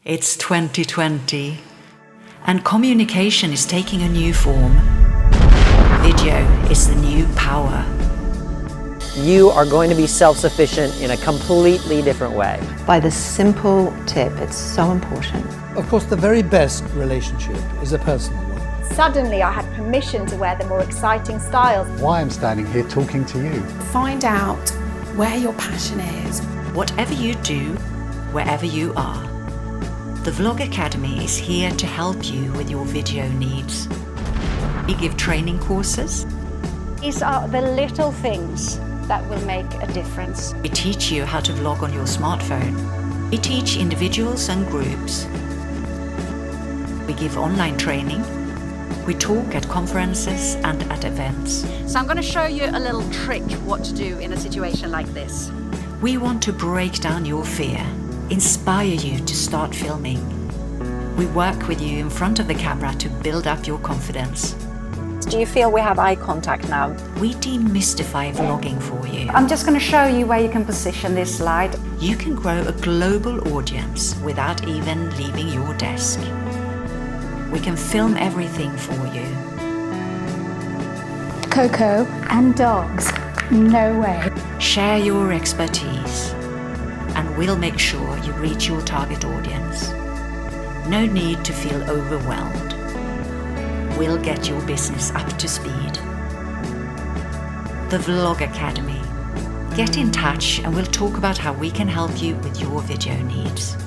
It's 2020, and communication is taking a new form. Video is the new power. You are going to be self-sufficient in a completely different way. By the simple tip, it's so important. Of course, the very best relationship is a personal one. Suddenly I had permission to wear the more exciting styles. Why I'm standing here talking to you. Find out where your passion is. Whatever you do, wherever you are, the Vlog Academy is here to help you with your video needs. We give training courses. These are the little things that will make a difference. We teach you how to vlog on your smartphone. We teach individuals and groups. We give online training. We talk at conferences and at events. So I'm going to show you a little trick what to do in a situation like this. We want to break down your fear, inspire you to start filming. We work with you in front of the camera to build up your confidence. Do you feel we have eye contact now? We demystify vlogging for you. I'm just going to show you where you can position this slide. You can grow a global audience without even leaving your desk. We can film everything for you. Coco and dogs, no way. Share your expertise, and we'll make sure you reach your target audience. No need to feel overwhelmed. We'll get your business up to speed. The Vlog Academy. Get in touch and we'll talk about how we can help you with your video needs.